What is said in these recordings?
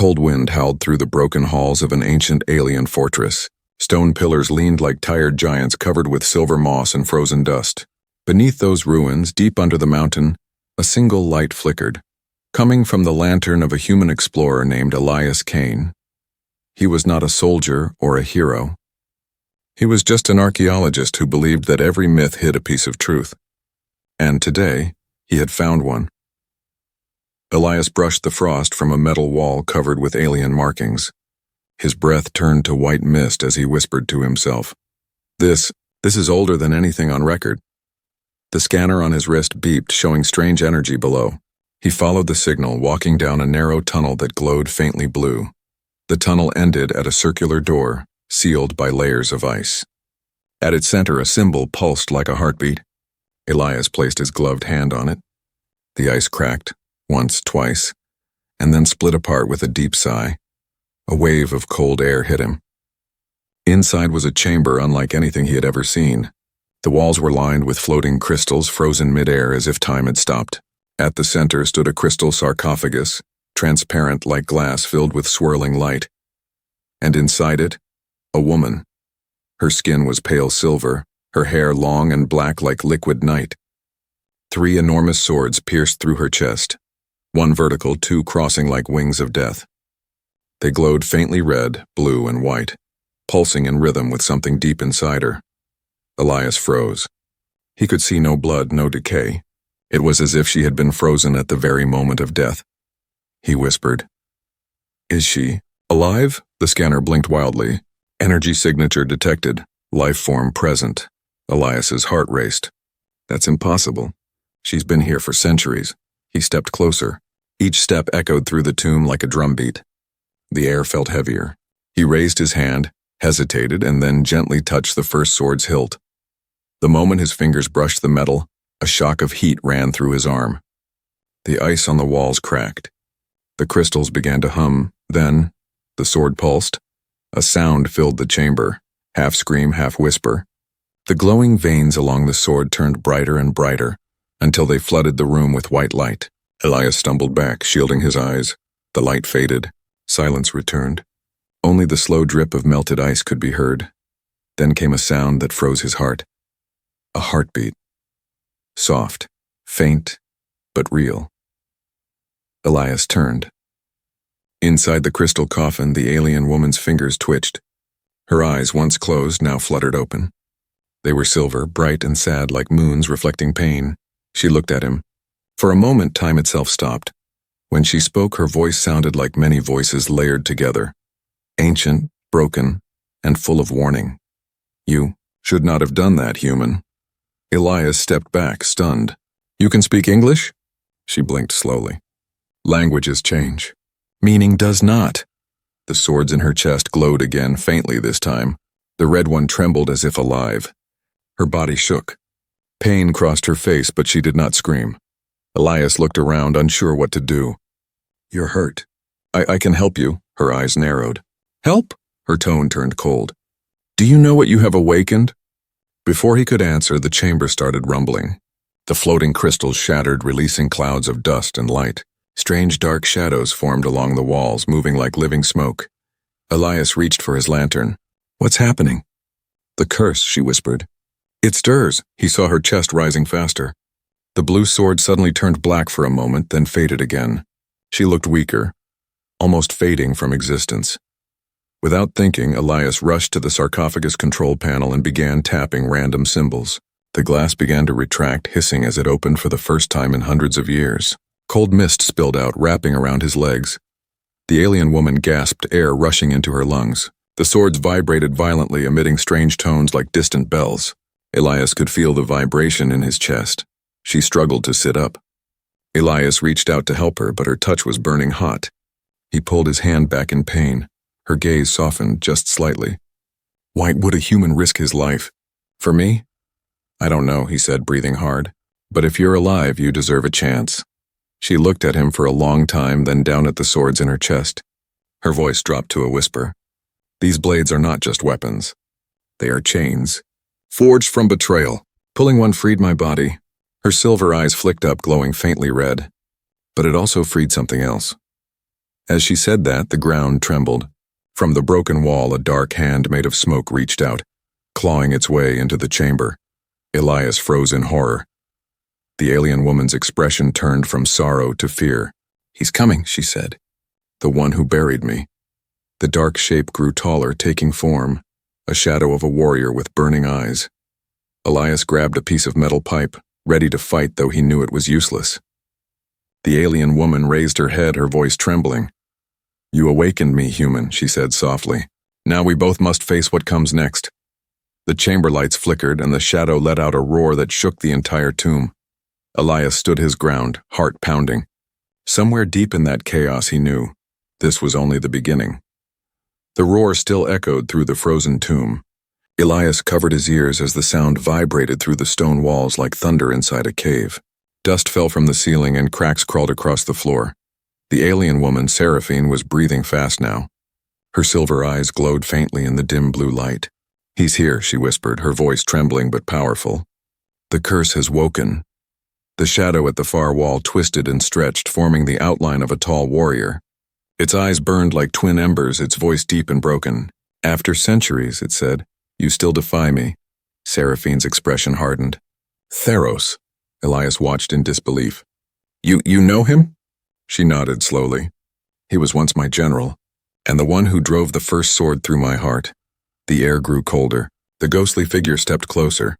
cold wind howled through the broken halls of an ancient alien fortress. Stone pillars leaned like tired giants covered with silver moss and frozen dust. Beneath those ruins, deep under the mountain, a single light flickered, coming from the lantern of a human explorer named Elias Kane. He was not a soldier or a hero. He was just an archaeologist who believed that every myth hid a piece of truth. And today, he had found one. Elias brushed the frost from a metal wall covered with alien markings. His breath turned to white mist as he whispered to himself, This is older than anything on record." The scanner on his wrist beeped, showing strange energy below. He followed the signal, walking down a narrow tunnel that glowed faintly blue. The tunnel ended at a circular door, sealed by layers of ice. At its center, a symbol pulsed like a heartbeat. Elias placed his gloved hand on it. The ice cracked, once, twice, and then split apart with a deep sigh. A wave of cold air hit him. Inside was a chamber unlike anything he had ever seen. The walls were lined with floating crystals frozen midair as if time had stopped. At the center stood a crystal sarcophagus, transparent like glass filled with swirling light. And inside it, a woman. Her skin was pale silver, her hair long and black like liquid night. 3 enormous swords pierced through her chest, one vertical, 2 crossing like wings of death. They glowed faintly red, blue, and white, pulsing in rhythm with something deep inside her. Elias froze. He could see no blood, no decay. It was as if she had been frozen at the very moment of death. He whispered, "Is she alive?" The scanner blinked wildly. Energy signature detected. Life form present. Elias's heart raced. That's impossible. She's been here for centuries. He stepped closer. Each step echoed through the tomb like a drumbeat. The air felt heavier. He raised his hand, hesitated, and then gently touched the first sword's hilt. The moment his fingers brushed the metal, a shock of heat ran through his arm. The ice on the walls cracked. The crystals began to hum. Then, the sword pulsed. A sound filled the chamber, half scream, half whisper. The glowing veins along the sword turned brighter and brighter, until they flooded the room with white light. Elias stumbled back, shielding his eyes. The light faded. Silence returned. Only the slow drip of melted ice could be heard. Then came a sound that froze his heart. A heartbeat. Soft, faint, but real. Elias turned. Inside the crystal coffin, the alien woman's fingers twitched. Her eyes, once closed, now fluttered open. They were silver, bright and sad like moons reflecting pain. She looked at him. For a moment, time itself stopped. When she spoke, her voice sounded like many voices layered together. Ancient, broken, and full of warning. "You should not have done that, human." Elias stepped back, stunned. "You can speak English?" She blinked slowly. "Languages change. Meaning does not." The swords in her chest glowed again, faintly this time. The red one trembled as if alive. Her body shook. Pain crossed her face, but she did not scream. Elias looked around, unsure what to do. "You're hurt. I can help you." Her eyes narrowed. "Help?" Her tone turned cold. "Do you know what you have awakened?" Before he could answer, the chamber started rumbling. The floating crystals shattered, releasing clouds of dust and light. Strange dark shadows formed along the walls, moving like living smoke. Elias reached for his lantern. "What's happening?" "The curse," she whispered. "It stirs." He saw her chest rising faster. The blue sword suddenly turned black for a moment, then faded again. She looked weaker, almost fading from existence. Without thinking, Elias rushed to the sarcophagus control panel and began tapping random symbols. The glass began to retract, hissing as it opened for the first time in hundreds of years. Cold mist spilled out, wrapping around his legs. The alien woman gasped, air rushing into her lungs. The swords vibrated violently, emitting strange tones like distant bells. Elias could feel the vibration in his chest. She struggled to sit up. Elias reached out to help her, but her touch was burning hot. He pulled his hand back in pain. Her gaze softened just slightly. "Why would a human risk his life? For me?" "I don't know," he said, breathing hard. "But if you're alive, you deserve a chance." She looked at him for a long time, then down at the swords in her chest. Her voice dropped to a whisper. "These blades are not just weapons. They are chains, forged from betrayal." Pulling one freed my body. Her silver eyes flicked up, glowing faintly red. But it also freed something else. As she said that, the ground trembled. From the broken wall, a dark hand made of smoke reached out, clawing its way into the chamber. Elias froze in horror. The alien woman's expression turned from sorrow to fear. "He's coming," she said. "The one who buried me." The dark shape grew taller, taking form, a shadow of a warrior with burning eyes. Elias grabbed a piece of metal pipe, ready to fight though he knew it was useless. The alien woman raised her head, her voice trembling. "You awakened me, human," she said softly. "Now we both must face what comes next." The chamber lights flickered, and the shadow let out a roar that shook the entire tomb. Elias stood his ground, heart pounding. Somewhere deep in that chaos he knew, this was only the beginning. The roar still echoed through the frozen tomb. Elias covered his ears as the sound vibrated through the stone walls like thunder inside a cave. Dust fell from the ceiling and cracks crawled across the floor. The alien woman, Seraphine, was breathing fast now. Her silver eyes glowed faintly in the dim blue light. "He's here," she whispered, her voice trembling but powerful. "The curse has woken." The shadow at the far wall twisted and stretched, forming the outline of a tall warrior. Its eyes burned like twin embers, its voice deep and broken. "After centuries," it said, "you still defy me." Seraphine's expression hardened. "Theros," Elias watched in disbelief. You know him?" She nodded slowly. "He was once my general, and the one who drove the first sword through my heart." The air grew colder. The ghostly figure stepped closer,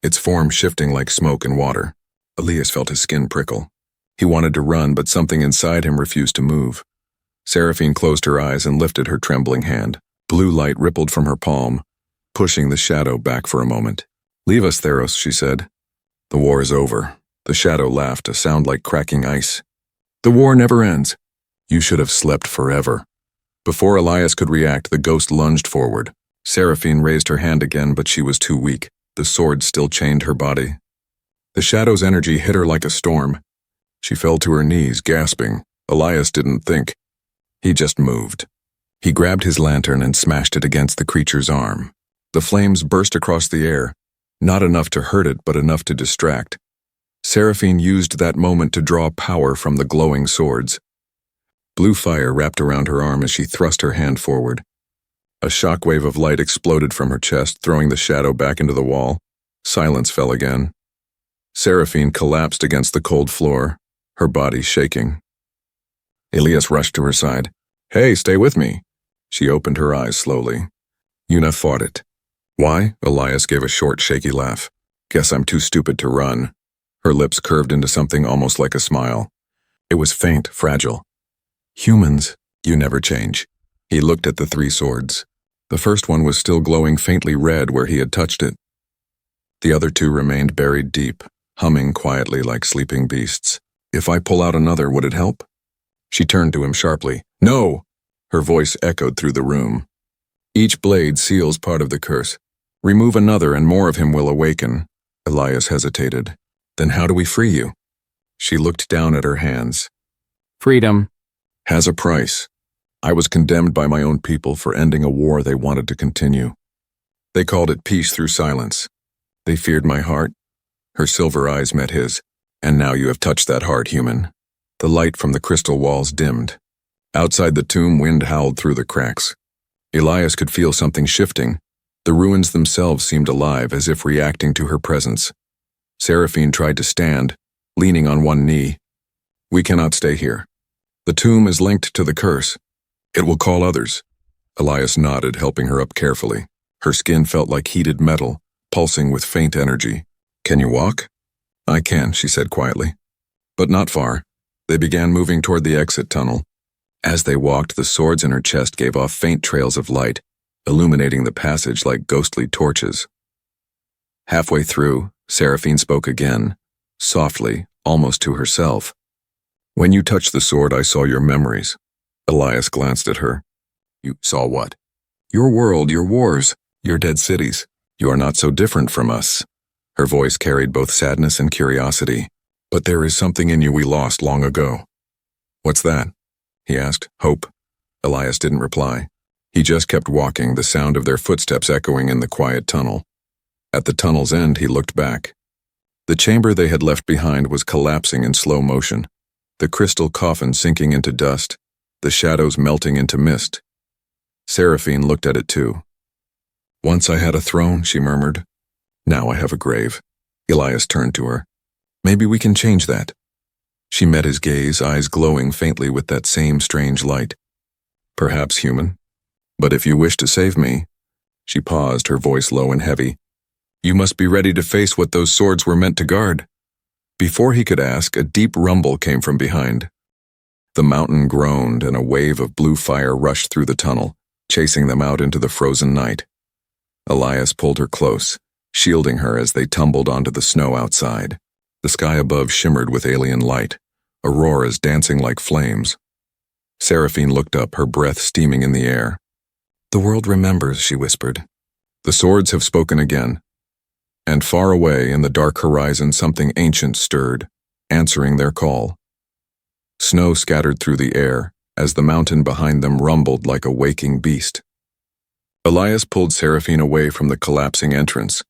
its form shifting like smoke and water. Elias felt his skin prickle. He wanted to run, but something inside him refused to move. Seraphine closed her eyes and lifted her trembling hand. Blue light rippled from her palm, pushing the shadow back for a moment. "Leave us, Theros," she said. "The war is over." The shadow laughed, a sound like cracking ice. "The war never ends. You should have slept forever." Before Elias could react, the ghost lunged forward. Seraphine raised her hand again, but she was too weak. The sword still chained her body. The shadow's energy hit her like a storm. She fell to her knees, gasping. Elias didn't think. He just moved. He grabbed his lantern and smashed it against the creature's arm. The flames burst across the air, not enough to hurt it, but enough to distract. Seraphine used that moment to draw power from the glowing swords. Blue fire wrapped around her arm as she thrust her hand forward. A shockwave of light exploded from her chest, throwing the shadow back into the wall. Silence fell again. Seraphine collapsed against the cold floor, her body shaking. Elias rushed to her side. "Hey, stay with me." She opened her eyes slowly. "Yuna fought it." "Why?" Elias gave a short, shaky laugh. "Guess I'm too stupid to run." Her lips curved into something almost like a smile. It was faint, fragile. "Humans, you never change." He looked at the three swords. The first one was still glowing faintly red where he had touched it. The other two remained buried deep, humming quietly like sleeping beasts. "If I pull out another, would it help?" She turned to him sharply. "No!" Her voice echoed through the room. "Each blade seals part of the curse. Remove another and more of him will awaken." Elias hesitated. "Then how do we free you?" She looked down at her hands. "Freedom "Has a price. I was condemned by my own people for ending a war they wanted to continue. They called it peace through silence. They feared my heart." Her silver eyes met his. "And now you have touched that heart, human." The light from the crystal walls dimmed. Outside the tomb, wind howled through the cracks. Elias could feel something shifting. The ruins themselves seemed alive, as if reacting to her presence. Seraphine tried to stand, leaning on one knee. "We cannot stay here. The tomb is linked to the curse. It will call others." Elias nodded, helping her up carefully. Her skin felt like heated metal, pulsing with faint energy. "Can you walk?" "I can," she said quietly. "But not far." They began moving toward the exit tunnel. As they walked, the swords in her chest gave off faint trails of light, illuminating the passage like ghostly torches. Halfway through, Seraphine spoke again, softly, almost to herself. "When you touched the sword, I saw your memories." Elias glanced at her. "You saw what?" "Your world, your wars, your dead cities. You are not so different from us." Her voice carried both sadness and curiosity. "But there is something in you we lost long ago." "What's that?" he asked. "Hope." Elias didn't reply. He just kept walking, the sound of their footsteps echoing in the quiet tunnel. At the tunnel's end, he looked back. The chamber they had left behind was collapsing in slow motion, the crystal coffin sinking into dust, the shadows melting into mist. Seraphine looked at it too. "Once I had a throne," she murmured. "Now I have a grave." Elias turned to her. "Maybe we can change that." She met his gaze, eyes glowing faintly with that same strange light. "Perhaps, human. But if you wish to save me," she paused, her voice low and heavy, "you must be ready to face what those swords were meant to guard." Before he could ask, a deep rumble came from behind. The mountain groaned, and a wave of blue fire rushed through the tunnel, chasing them out into the frozen night. Elias pulled her close, shielding her as they tumbled onto the snow outside. The sky above shimmered with alien light, auroras dancing like flames. Seraphine looked up, her breath steaming in the air. "The world remembers," she whispered. "The swords have spoken again." And far away in the dark horizon something ancient stirred, answering their call. Snow scattered through the air as the mountain behind them rumbled like a waking beast. Elias pulled Seraphine away from the collapsing entrance,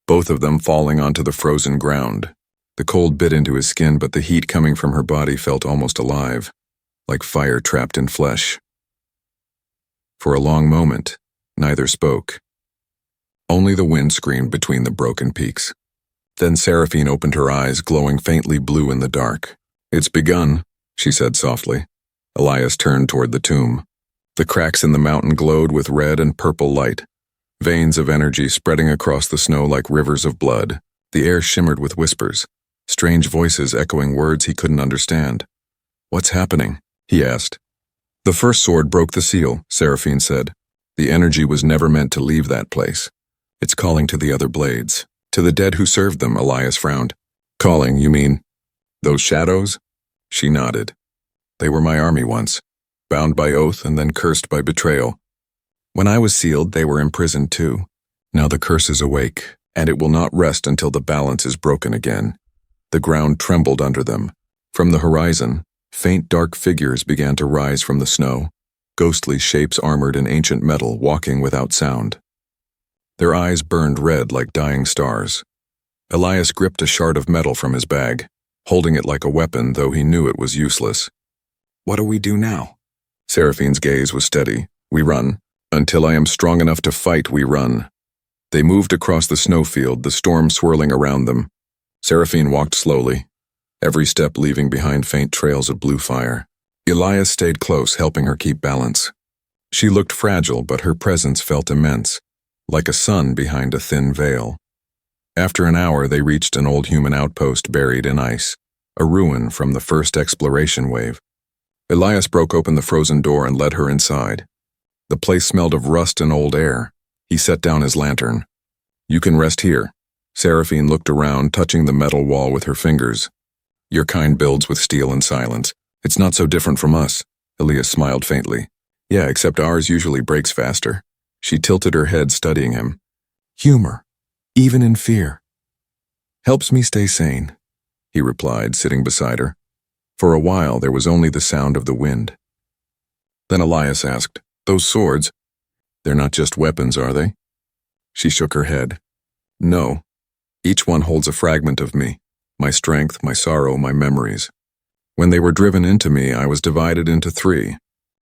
both of them falling onto the frozen ground. The cold bit into his skin, but the heat coming from her body felt almost alive, like fire trapped in flesh. For a long moment, neither spoke. Only the wind screamed between the broken peaks. Then Seraphine opened her eyes, glowing faintly blue in the dark. "It's begun," she said softly. Elias turned toward the tomb. The cracks in the mountain glowed with red and purple light, veins of energy spreading across the snow like rivers of blood. The air shimmered with whispers, strange voices echoing words he couldn't understand. "What's happening?" he asked. "The first sword broke the seal," Seraphine said. "The energy was never meant to leave that place. It's calling to the other blades, to the dead who served them," Elias frowned. "Calling, you mean those shadows?" She nodded. "They were my army once, bound by oath and then cursed by betrayal. When I was sealed, they were imprisoned too. Now the curse is awake, and it will not rest until the balance is broken again." The ground trembled under them. From the horizon, faint dark figures began to rise from the snow, ghostly shapes armored in ancient metal, walking without sound. Their eyes burned red like dying stars. Elias gripped a shard of metal from his bag, holding it like a weapon, though he knew it was useless. "What do we do now?" Seraphine's gaze was steady. "We run. Until I am strong enough to fight, we run." They moved across the snowfield, the storm swirling around them. Seraphine walked slowly, every step leaving behind faint trails of blue fire. Elias stayed close, helping her keep balance. She looked fragile, but her presence felt immense, like a sun behind a thin veil. After an hour, they reached an old human outpost buried in ice, a ruin from the first exploration wave. Elias broke open the frozen door and led her inside. The place smelled of rust and old air. He set down his lantern. "You can rest here." Seraphine looked around, touching the metal wall with her fingers. "Your kind builds with steel and silence. It's not so different from us." Elias smiled faintly. "Yeah, except ours usually breaks faster." She tilted her head, studying him. "Humor, even in fear, helps me stay sane," he replied, sitting beside her. For a while, there was only the sound of the wind. Then Elias asked, "Those swords, they're not just weapons, are they?" She shook her head. "No. Each one holds a fragment of me, my strength, my sorrow, my memories. When they were driven into me, I was divided into three.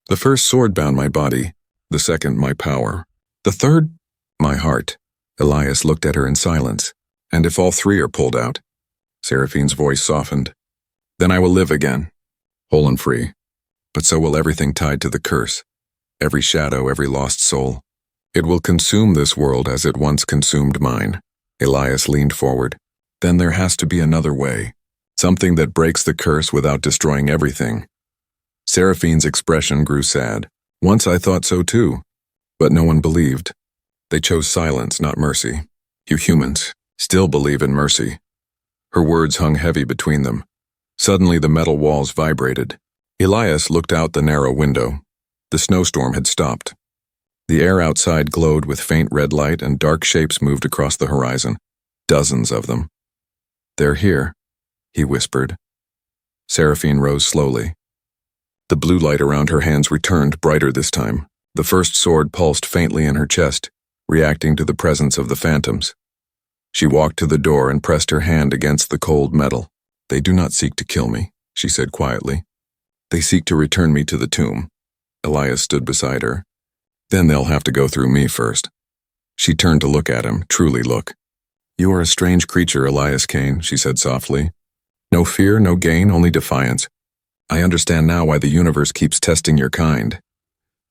The first sword bound my body, the second my power, the third my heart." Elias looked at her in silence. "And if all three are pulled out?" Seraphine's voice softened. "Then I will live again, whole and free. But so will everything tied to the curse, every shadow, every lost soul. It will consume this world as it once consumed mine." Elias leaned forward. "Then there has to be another way, something that breaks the curse without destroying everything." Seraphine's expression grew sad. "Once I thought so too, but no one believed. They chose silence, not mercy. You humans still believe in mercy." Her words hung heavy between them. Suddenly the metal walls vibrated. Elias looked out the narrow window. The snowstorm had stopped. The air outside glowed with faint red light, and dark shapes moved across the horizon, dozens of them. "They're here," he whispered. Seraphine rose slowly. The blue light around her hands returned, brighter this time. The first sword pulsed faintly in her chest, reacting to the presence of the phantoms. She walked to the door and pressed her hand against the cold metal. "They do not seek to kill me," she said quietly. "They seek to return me to the tomb." Elias stood beside her. Then they'll have to go through me first. She turned to look at him, truly look. You are a strange creature, Elias Kane, she said softly. No fear, no gain, only defiance. I understand now why the universe keeps testing your kind.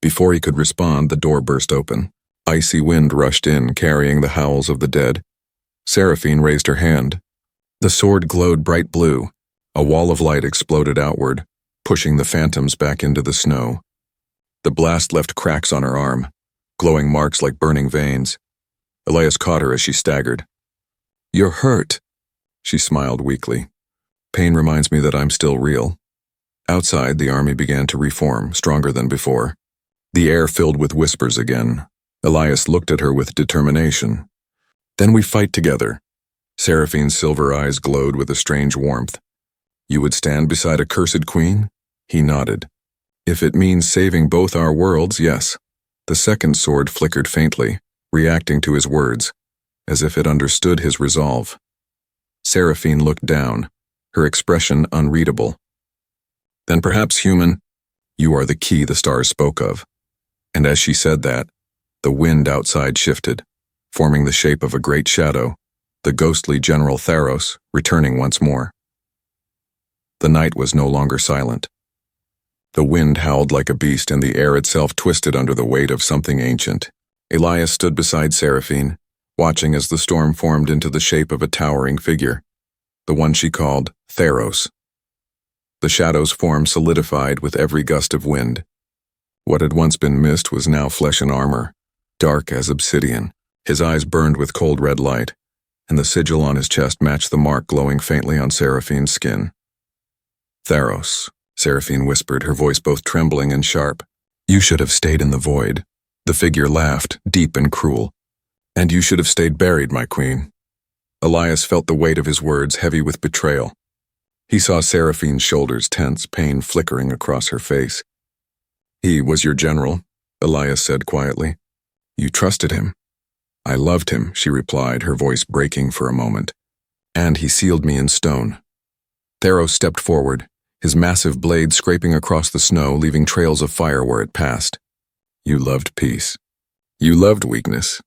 Before he could respond, the door burst open. Icy wind rushed in, carrying the howls of the dead. Seraphine raised her hand. The sword glowed bright blue. A wall of light exploded outward, pushing the phantoms back into the snow. The blast left cracks on her arm, glowing marks like burning veins. Elias caught her as she staggered. You're hurt, she smiled weakly. Pain reminds me that I'm still real. Outside, the army began to reform, stronger than before. The air filled with whispers again. Elias looked at her with determination. Then we fight together. Seraphine's silver eyes glowed with a strange warmth. You would stand beside a cursed queen? He nodded. If it means saving both our worlds, yes. The second sword flickered faintly, reacting to his words, as if it understood his resolve. Seraphine looked down, her expression unreadable. Then perhaps, human, you are the key the stars spoke of. And as she said that, the wind outside shifted, forming the shape of a great shadow, the ghostly General Theros, returning once more. The night was no longer silent. The wind howled like a beast and the air itself twisted under the weight of something ancient. Elias stood beside Seraphine, watching as the storm formed into the shape of a towering figure, the one she called Theros. The shadow's form solidified with every gust of wind. What had once been mist was now flesh and armor, dark as obsidian. His eyes burned with cold red light, and the sigil on his chest matched the mark glowing faintly on Seraphine's skin. Theros, Seraphine whispered, her voice both trembling and sharp. You should have stayed in the void. The figure laughed, deep and cruel. And you should have stayed buried, my queen. Elias felt the weight of his words, heavy with betrayal. He saw Seraphine's shoulders tense, pain flickering across her face. He was your general, Elias said quietly. You trusted him. I loved him, she replied, her voice breaking for a moment. And he sealed me in stone. Theros stepped forward, his massive blade scraping across the snow, leaving trails of fire where it passed. You loved peace. You loved weakness.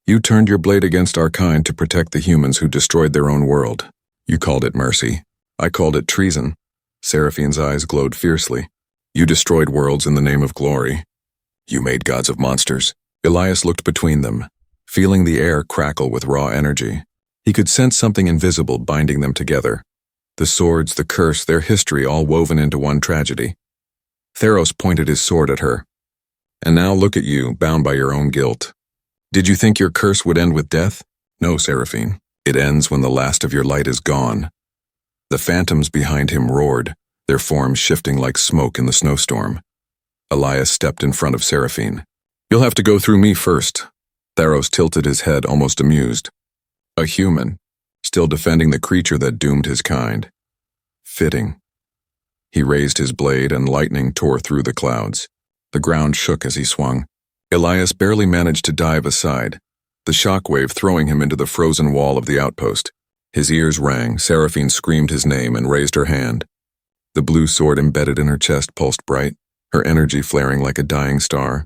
You turned your blade against our kind to protect the humans who destroyed their own world. You called it mercy. I called it treason. Seraphine's eyes glowed fiercely. You destroyed worlds in the name of glory. You made gods of monsters. Elias looked between them, feeling the air crackle with raw energy. He could sense something invisible binding them together. The swords, the curse, their history all woven into one tragedy. Theros pointed his sword at her. And now look at you, bound by your own guilt. Did you think your curse would end with death? No, Seraphine. It ends when the last of your light is gone. The phantoms behind him roared, their forms shifting like smoke in the snowstorm. Elias stepped in front of Seraphine. You'll have to go through me first. Theros tilted his head, almost amused. A human, still defending the creature that doomed his kind. Fitting. He raised his blade and lightning tore through the clouds. The ground shook as he swung. Elias barely managed to dive aside, the shockwave throwing him into the frozen wall of the outpost. His ears rang, Seraphine screamed his name and raised her hand. The blue sword embedded in her chest pulsed bright, her energy flaring like a dying star.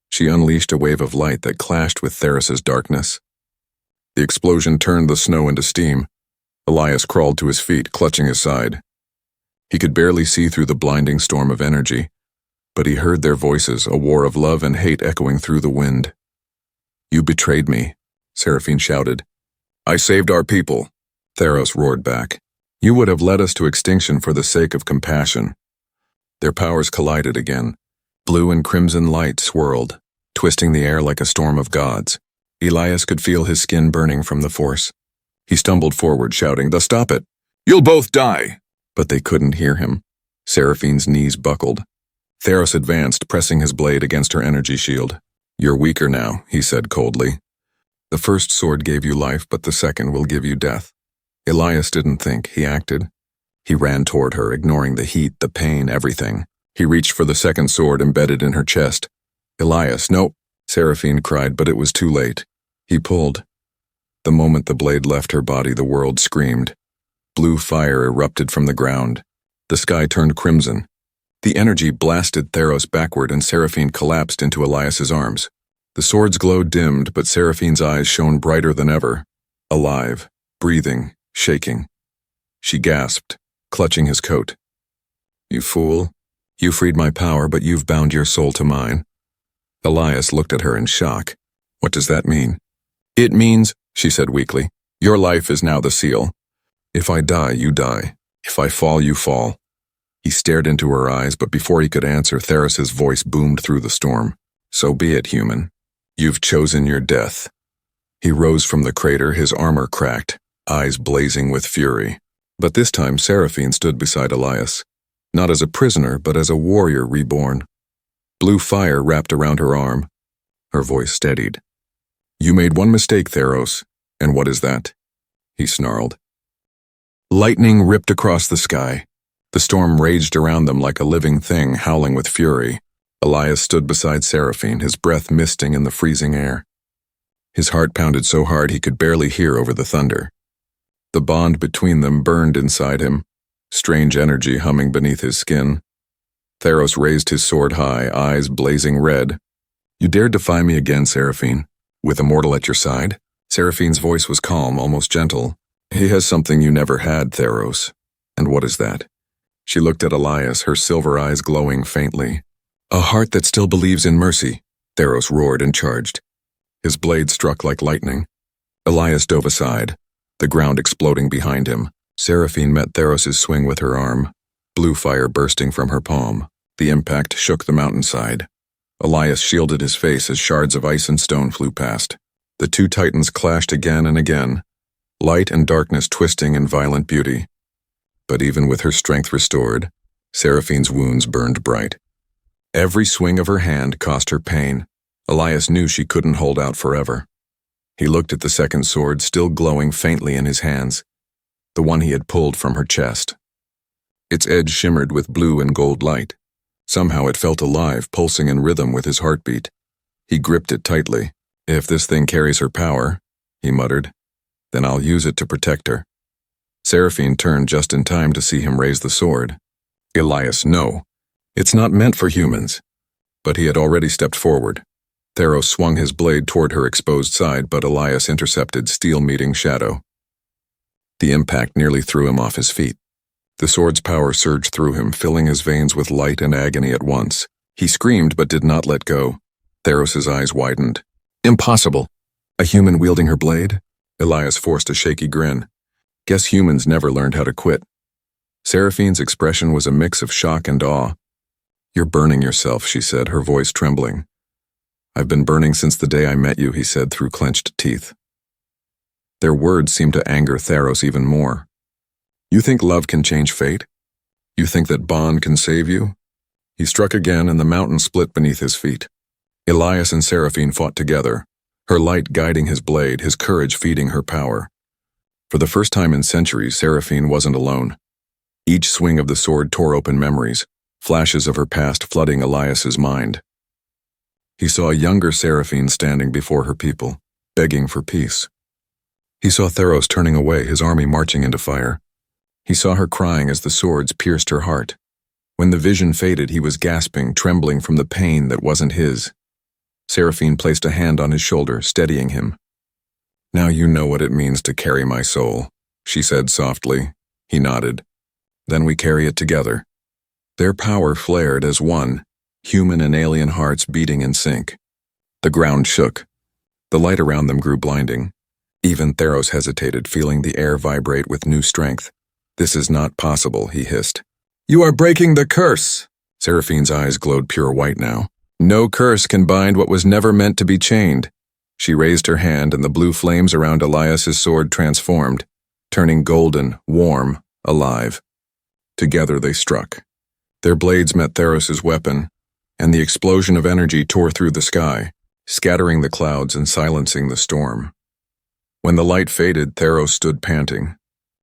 She unleashed a wave of light that clashed with Theros' darkness. The explosion turned the snow into steam. Elias crawled to his feet, clutching his side. He could barely see through the blinding storm of energy, but he heard their voices, a war of love and hate echoing through the wind. You betrayed me, Seraphine shouted. I saved our people, Theros roared back. You would have led us to extinction for the sake of compassion. Their powers collided again. Blue and crimson light swirled, twisting the air like a storm of gods. Elias could feel his skin burning from the force. He stumbled forward, shouting, Stop it! You'll both die! But they couldn't hear him. Seraphine's knees buckled. Theros advanced, pressing his blade against her energy shield. You're weaker now, he said coldly. The first sword gave you life, but the second will give you death. Elias didn't think, he acted. He ran toward her, ignoring the heat, the pain, everything. He reached for the second sword embedded in her chest. Elias, no, Seraphine cried, but it was too late. He pulled. The moment the blade left her body, the world screamed. Blue fire erupted from the ground. The sky turned crimson. The energy blasted Theros backward and Seraphine collapsed into Elias's arms. The sword's glow dimmed, but Seraphine's eyes shone brighter than ever. Alive, breathing, shaking. She gasped, clutching his coat. "You fool. You freed my power, but you've bound your soul to mine." Elias looked at her in shock. "What does that mean?" "It means," she said weakly, "your life is now the seal. If I die, you die. If I fall, you fall." He stared into her eyes, but before he could answer, Theros's voice boomed through the storm. "So be it, human. You've chosen your death." He rose from the crater, his armor cracked, eyes blazing with fury. But this time Seraphine stood beside Elias, not as a prisoner, but as a warrior reborn. Blue fire wrapped around her arm. Her voice steadied. "You made one mistake, Theros. And what is that?" He snarled. Lightning ripped across the sky. The storm raged around them like a living thing, howling with fury. Elias stood beside Seraphine, his breath misting in the freezing air. His heart pounded so hard he could barely hear over the thunder. The bond between them burned inside him, strange energy humming beneath his skin. Theros raised his sword high, eyes blazing red. "You dared defy me again, Seraphine, with a mortal at your side?" Seraphine's voice was calm, almost gentle. "He has something you never had, Theros. And what is that?" She looked at Elias, her silver eyes glowing faintly. "A heart that still believes in mercy," Theros roared and charged. His blade struck like lightning. Elias dove aside, the ground exploding behind him. Seraphine met Theros's swing with her arm, blue fire bursting from her palm. The impact shook the mountainside. Elias shielded his face as shards of ice and stone flew past. The two titans clashed again and again, light and darkness twisting in violent beauty. But even with her strength restored, Seraphine's wounds burned bright. Every swing of her hand cost her pain. Elias knew she couldn't hold out forever. He looked at the second sword, still glowing faintly in his hands, the one he had pulled from her chest. Its edge shimmered with blue and gold light. Somehow it felt alive, pulsing in rhythm with his heartbeat. He gripped it tightly. "If this thing carries her power," he muttered, "then I'll use it to protect her." Seraphine turned just in time to see him raise the sword. "Elias, no. It's not meant for humans." But he had already stepped forward. Theros swung his blade toward her exposed side, but Elias intercepted, steel meeting shadow. The impact nearly threw him off his feet. The sword's power surged through him, filling his veins with light and agony at once. He screamed but did not let go. Theros's eyes widened. "Impossible! A human wielding her blade?" Elias forced a shaky grin. "Guess humans never learned how to quit." Seraphine's expression was a mix of shock and awe. "You're burning yourself," she said, her voice trembling. "I've been burning since the day I met you," he said through clenched teeth. Their words seemed to anger Theros even more. "You think love can change fate? You think that bond can save you?" He struck again, and the mountain split beneath his feet. Elias and Seraphine fought together, her light guiding his blade, his courage feeding her power. For the first time in centuries, Seraphine wasn't alone. Each swing of the sword tore open memories, flashes of her past flooding Elias's mind. He saw a younger Seraphine standing before her people, begging for peace. He saw Theros turning away, his army marching into fire. He saw her crying as the swords pierced her heart. When the vision faded, he was gasping, trembling from the pain that wasn't his. Seraphine placed a hand on his shoulder, steadying him. "Now you know what it means to carry my soul," she said softly. He nodded. "Then we carry it together." Their power flared as one, human and alien hearts beating in sync. The ground shook. The light around them grew blinding. Even Theros hesitated, feeling the air vibrate with new strength. "This is not possible," he hissed. "You are breaking the curse!" Seraphine's eyes glowed pure white now. "No curse can bind what was never meant to be chained." She raised her hand, and the blue flames around Elias's sword transformed, turning golden, warm, alive. Together they struck. Their blades met Theros's weapon, and the explosion of energy tore through the sky, scattering the clouds and silencing the storm. When the light faded, Theros stood panting.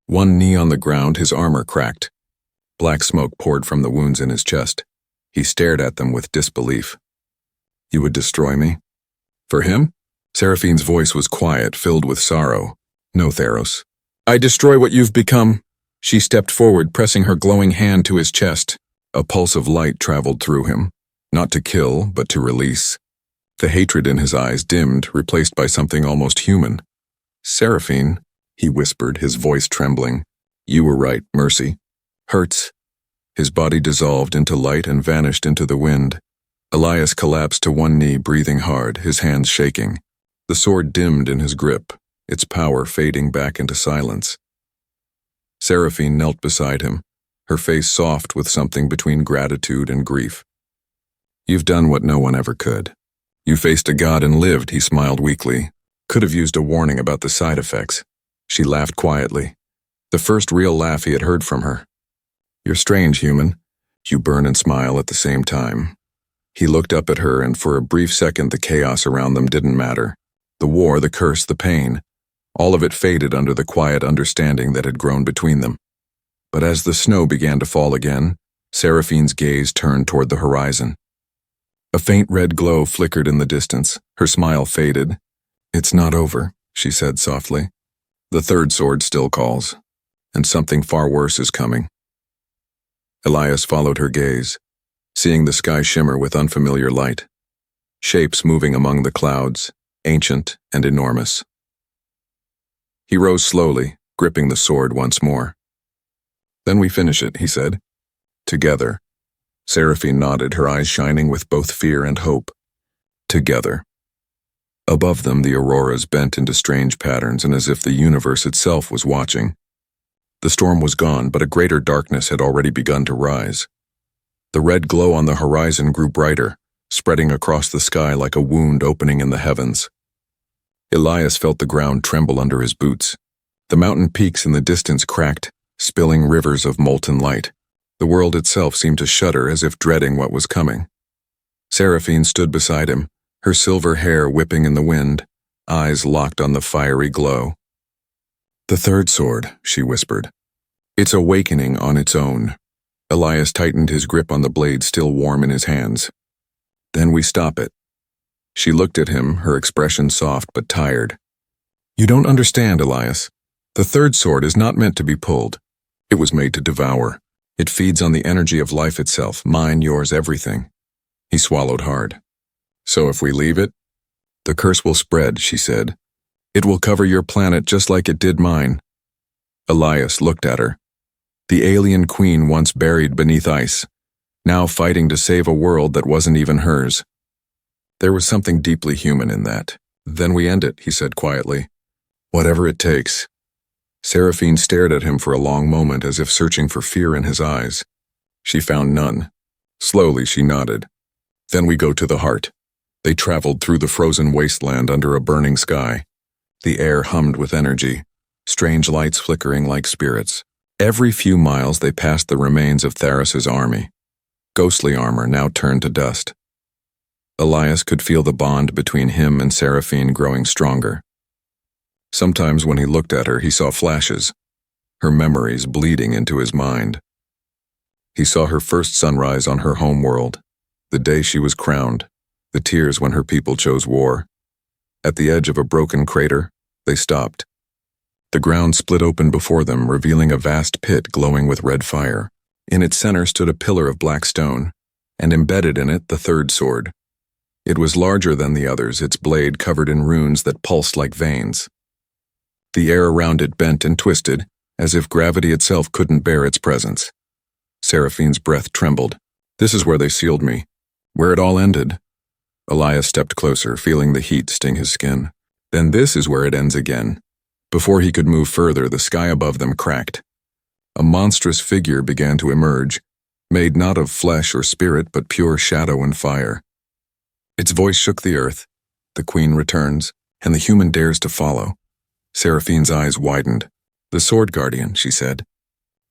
One knee on the ground, his armor cracked. Black smoke poured from the wounds in his chest. He stared at them with disbelief. "You would destroy me?" "For him?" Seraphine's voice was quiet, filled with sorrow. "No, Theros. I destroy what you've become." She stepped forward, pressing her glowing hand to his chest. A pulse of light traveled through him, not to kill, but to release. The hatred in his eyes dimmed, replaced by something almost human. "Seraphine," he whispered, his voice trembling. "You were right, Mercy. Hurts." His body dissolved into light and vanished into the wind. Elias collapsed to one knee, breathing hard, his hands shaking. The sword dimmed in his grip, its power fading back into silence. Seraphine knelt beside him, her face soft with something between gratitude and grief. "You've done what no one ever could. You faced a god and lived," he smiled weakly. Could have used a warning about the side effects. She laughed quietly, the first real laugh he had heard from her. "You're strange, human. You burn and smile at the same time." He looked up at her, and for a brief second the chaos around them didn't matter. The war, the curse, the pain, all of it faded under the quiet understanding that had grown between them. But as the snow began to fall again, Seraphine's gaze turned toward the horizon. A faint red glow flickered in the distance. Her smile faded. "It's not over," she said softly. "The third sword still calls, and something far worse is coming." Elias followed her gaze, seeing the sky shimmer with unfamiliar light. Shapes moving among the clouds, ancient and enormous. He rose slowly, gripping the sword once more. "Then we finish it," he said. "Together." Seraphine nodded, her eyes shining with both fear and hope. "Together." Above them, the auroras bent into strange patterns, and as if the universe itself was watching. The storm was gone, but a greater darkness had already begun to rise. The red glow on the horizon grew brighter, spreading across the sky like a wound opening in the heavens. Elias felt the ground tremble under his boots. The mountain peaks in the distance cracked, spilling rivers of molten light. The world itself seemed to shudder as if dreading what was coming. Seraphine stood beside him, her silver hair whipping in the wind, eyes locked on the fiery glow. "The third sword," she whispered. "It's awakening on its own." Elias tightened his grip on the blade still warm in his hands. "Then we stop it." She looked at him, her expression soft but tired. "You don't understand, Elias. The third sword is not meant to be pulled. It was made to devour. It feeds on the energy of life itself, mine, yours, everything." He swallowed hard. "So if we leave it?" "The curse will spread," she said. "It will cover your planet just like it did mine." Elias looked at her. The alien queen once buried beneath ice, now fighting to save a world that wasn't even hers. There was something deeply human in that. "Then we end it," he said quietly. "Whatever it takes." Seraphine stared at him for a long moment as if searching for fear in his eyes. She found none. Slowly she nodded. "Then we go to the heart." They traveled through the frozen wasteland under a burning sky. The air hummed with energy, strange lights flickering like spirits. Every few miles they passed the remains of Tharas's army. Ghostly armor now turned to dust. Elias could feel the bond between him and Seraphine growing stronger. Sometimes when he looked at her, he saw flashes, her memories bleeding into his mind. He saw her first sunrise on her home world, the day she was crowned, the tears when her people chose war. At the edge of a broken crater, they stopped. The ground split open before them, revealing a vast pit glowing with red fire. In its center stood a pillar of black stone, and embedded in it the third sword. It was larger than the others, its blade covered in runes that pulsed like veins. The air around it bent and twisted, as if gravity itself couldn't bear its presence. Seraphine's breath trembled. "This is where they sealed me, where it all ended." Elias stepped closer, feeling the heat sting his skin. "Then this is where it ends again." Before he could move further, the sky above them cracked. A monstrous figure began to emerge, made not of flesh or spirit, but pure shadow and fire. Its voice shook the earth. "The queen returns, and the human dares to follow." Seraphine's eyes widened. "The sword guardian," she said.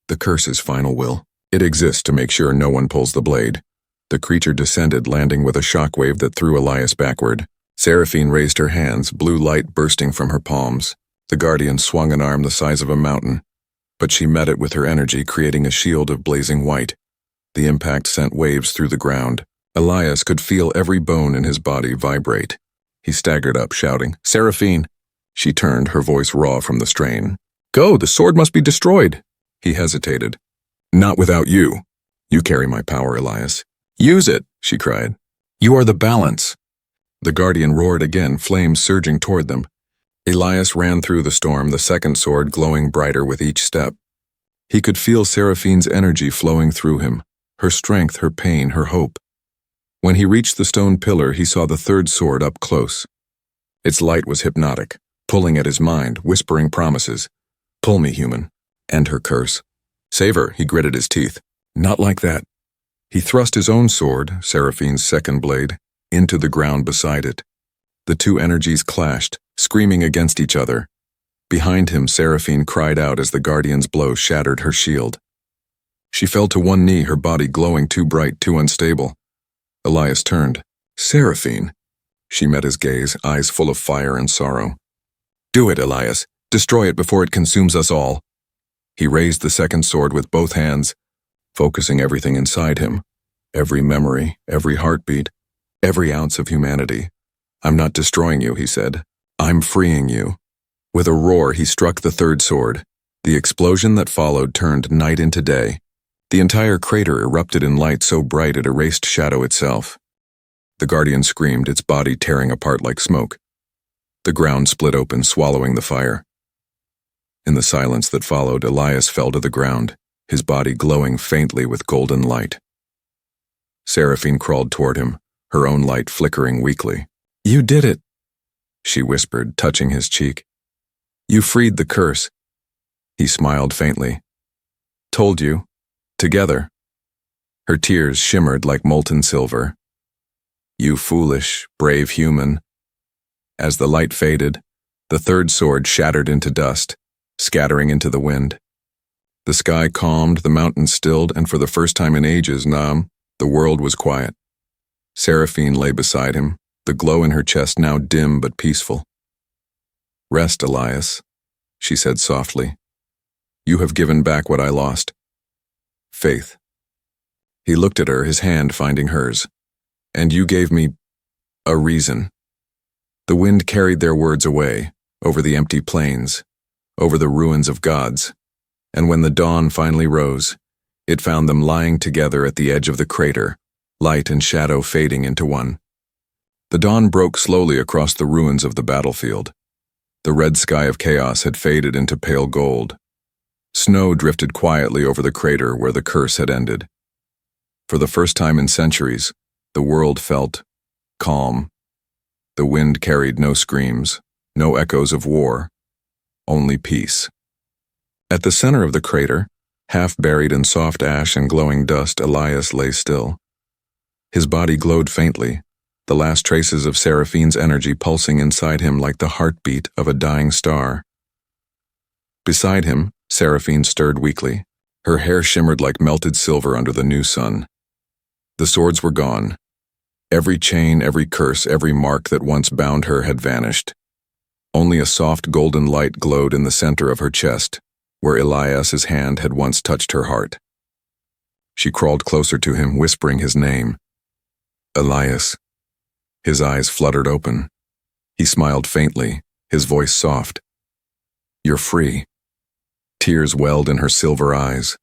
"The curse's final will. It exists to make sure no one pulls the blade." The creature descended, landing with a shockwave that threw Elias backward. Seraphine raised her hands, blue light bursting from her palms. The guardian swung an arm the size of a mountain, but she met it with her energy, creating a shield of blazing white. The impact sent waves through the ground. Elias could feel every bone in his body vibrate. He staggered up, shouting, "Seraphine!" She turned, her voice raw from the strain. "Go, the sword must be destroyed." He hesitated. "Not without you." You carry my power, Elias. Use it, she cried. You are the balance. The guardian roared again, flames surging toward them. Elias ran through the storm, the second sword glowing brighter with each step. He could feel Seraphine's energy flowing through him, her strength, her pain, her hope. When he reached the stone pillar, he saw the third sword up close. Its light was hypnotic, pulling at his mind, whispering promises. Pull me, human. End her curse. Save her, he gritted his teeth. Not like that. He thrust his own sword, Seraphine's second blade, into the ground beside it. The two energies clashed, screaming against each other. Behind him, Seraphine cried out as the guardian's blow shattered her shield. She fell to one knee, her body glowing too bright, too unstable. Elias turned. Seraphine. She met his gaze, eyes full of fire and sorrow. Do it, Elias. Destroy it before it consumes us all. He raised the second sword with both hands, focusing everything inside him. Every memory, every heartbeat, every ounce of humanity. I'm not destroying you, he said. I'm freeing you. With a roar, he struck the third sword. The explosion that followed turned night into day. The entire crater erupted in light so bright it erased shadow itself. The guardian screamed, its body tearing apart like smoke. The ground split open, swallowing the fire. In the silence that followed, Elias fell to the ground, his body glowing faintly with golden light. Seraphine crawled toward him, her own light flickering weakly. You did it, she whispered, touching his cheek. You freed the curse. He smiled faintly. Told you. Together. Her tears shimmered like molten silver. You foolish, brave human. As the light faded, the third sword shattered into dust, scattering into the wind. The sky calmed, the mountains stilled, and for the first time in ages, the world was quiet. Seraphine lay beside him, the glow in her chest now dim but peaceful. Rest, Elias, she said softly. You have given back what I lost. Faith. He looked at her, his hand finding hers. And you gave me a reason. The wind carried their words away, over the empty plains, over the ruins of gods, and when the dawn finally rose, it found them lying together at the edge of the crater, light and shadow fading into one. The dawn broke slowly across the ruins of the battlefield. The red sky of chaos had faded into pale gold. Snow drifted quietly over the crater where the curse had ended. For the first time in centuries, the world felt calm. The wind carried no screams, no echoes of war, only peace. At the center of the crater, half buried in soft ash and glowing dust, Elias lay still. His body glowed faintly, the last traces of Seraphine's energy pulsing inside him like the heartbeat of a dying star. Beside him, Seraphine stirred weakly. Her hair shimmered like melted silver under the new sun. The swords were gone. Every chain, every curse, every mark that once bound her had vanished. Only a soft golden light glowed in the center of her chest, where Elias's hand had once touched her heart. She crawled closer to him, whispering his name. Elias. His eyes fluttered open. He smiled faintly, his voice soft. You're free. Tears welled in her silver eyes,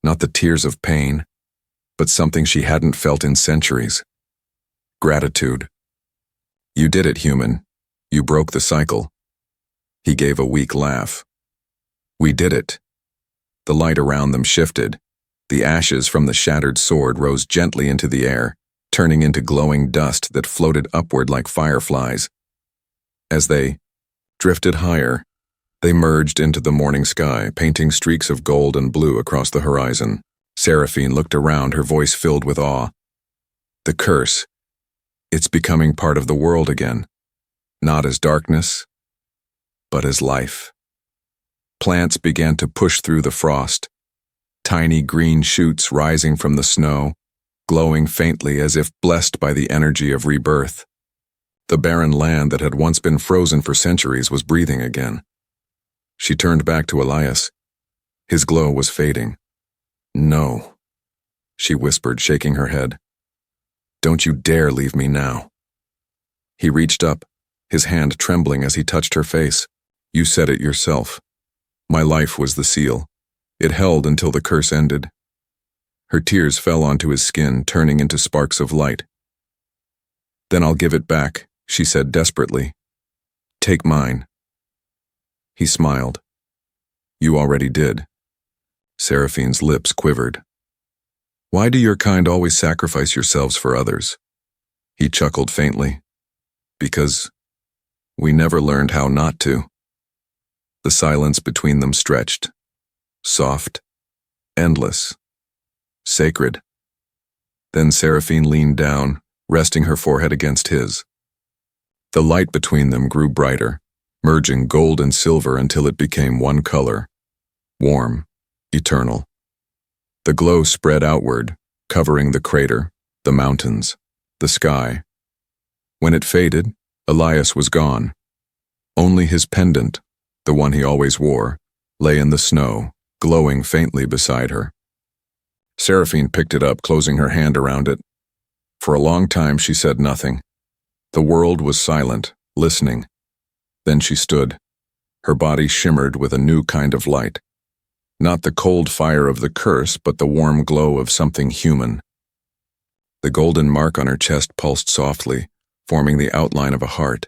not the tears of pain, but something she hadn't felt in centuries. Gratitude. You did it, human. You broke the cycle. He gave a weak laugh. We did it. The light around them shifted. The ashes from the shattered sword rose gently into the air, turning into glowing dust that floated upward like fireflies. As they drifted higher, they merged into the morning sky, painting streaks of gold and blue across the horizon. Seraphine looked around, her voice filled with awe. The curse. It's becoming part of the world again. Not as darkness, but as life. Plants began to push through the frost, tiny green shoots rising from the snow, glowing faintly as if blessed by the energy of rebirth. The barren land that had once been frozen for centuries was breathing again. She turned back to Elias. His glow was fading. No, she whispered, shaking her head. Don't you dare leave me now. He reached up, his hand trembling as he touched her face. You said it yourself. My life was the seal. It held until the curse ended. Her tears fell onto his skin, turning into sparks of light. "Then I'll give it back," she said desperately. "Take mine." He smiled. "You already did." Seraphine's lips quivered. "Why do your kind always sacrifice yourselves for others?" He chuckled faintly. "Because we never learned how not to." The silence between them stretched. Soft, endless, sacred. Then Seraphine leaned down, resting her forehead against his. The light between them grew brighter, merging gold and silver until it became one color, warm, eternal. The glow spread outward, covering the crater, the mountains, the sky. When it faded, Elias was gone. Only his pendant, the one he always wore, lay in the snow, glowing faintly beside her. Seraphine picked it up, closing her hand around it. For a long time she said nothing. The world was silent, listening. Then she stood. Her body shimmered with a new kind of light. Not the cold fire of the curse, but the warm glow of something human. The golden mark on her chest pulsed softly, forming the outline of a heart.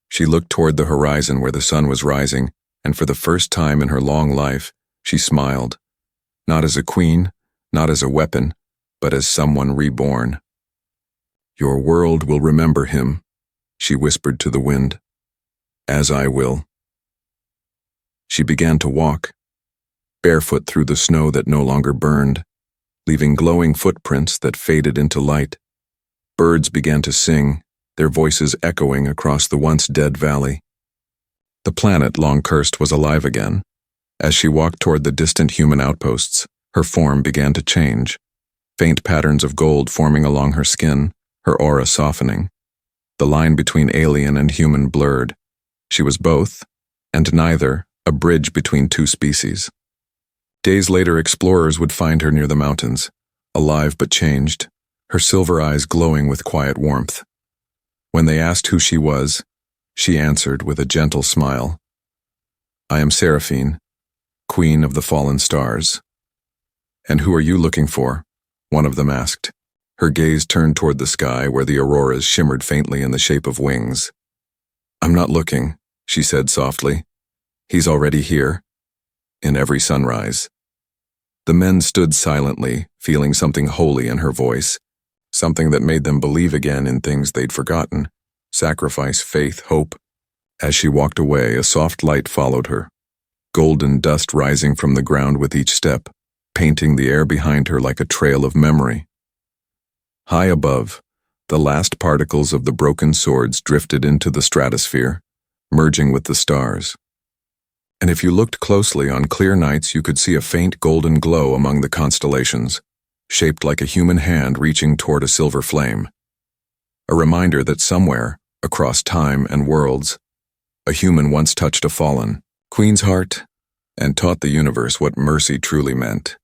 She looked toward the horizon where the sun was rising, and for the first time in her long life, she smiled. Not as a queen, not as a weapon, but as someone reborn. "Your world will remember him," she whispered to the wind. "As I will." She began to walk, barefoot through the snow that no longer burned, leaving glowing footprints that faded into light. Birds began to sing, their voices echoing across the once dead valley. The planet, long cursed, was alive again. As she walked toward the distant human outposts, her form began to change, faint patterns of gold forming along her skin, her aura softening. The line between alien and human blurred. She was both, and neither, a bridge between two species. Days later, explorers would find her near the mountains, alive but changed, her silver eyes glowing with quiet warmth. When they asked who she was, she answered with a gentle smile. "I am Seraphine, Queen of the Fallen Stars." "And who are you looking for?" one of them asked. Her gaze turned toward the sky where the auroras shimmered faintly in the shape of wings. "I'm not looking," she said softly. "He's already here, in every sunrise." The men stood silently, feeling something holy in her voice, something that made them believe again in things they'd forgotten, sacrifice, faith, hope. As she walked away, a soft light followed her, golden dust rising from the ground with each step, painting the air behind her like a trail of memory. High above, the last particles of the broken swords drifted into the stratosphere, merging with the stars. And if you looked closely on clear nights, you could see a faint golden glow among the constellations, shaped like a human hand reaching toward a silver flame. A reminder that somewhere, across time and worlds, a human once touched a fallen queen's heart and taught the universe what mercy truly meant.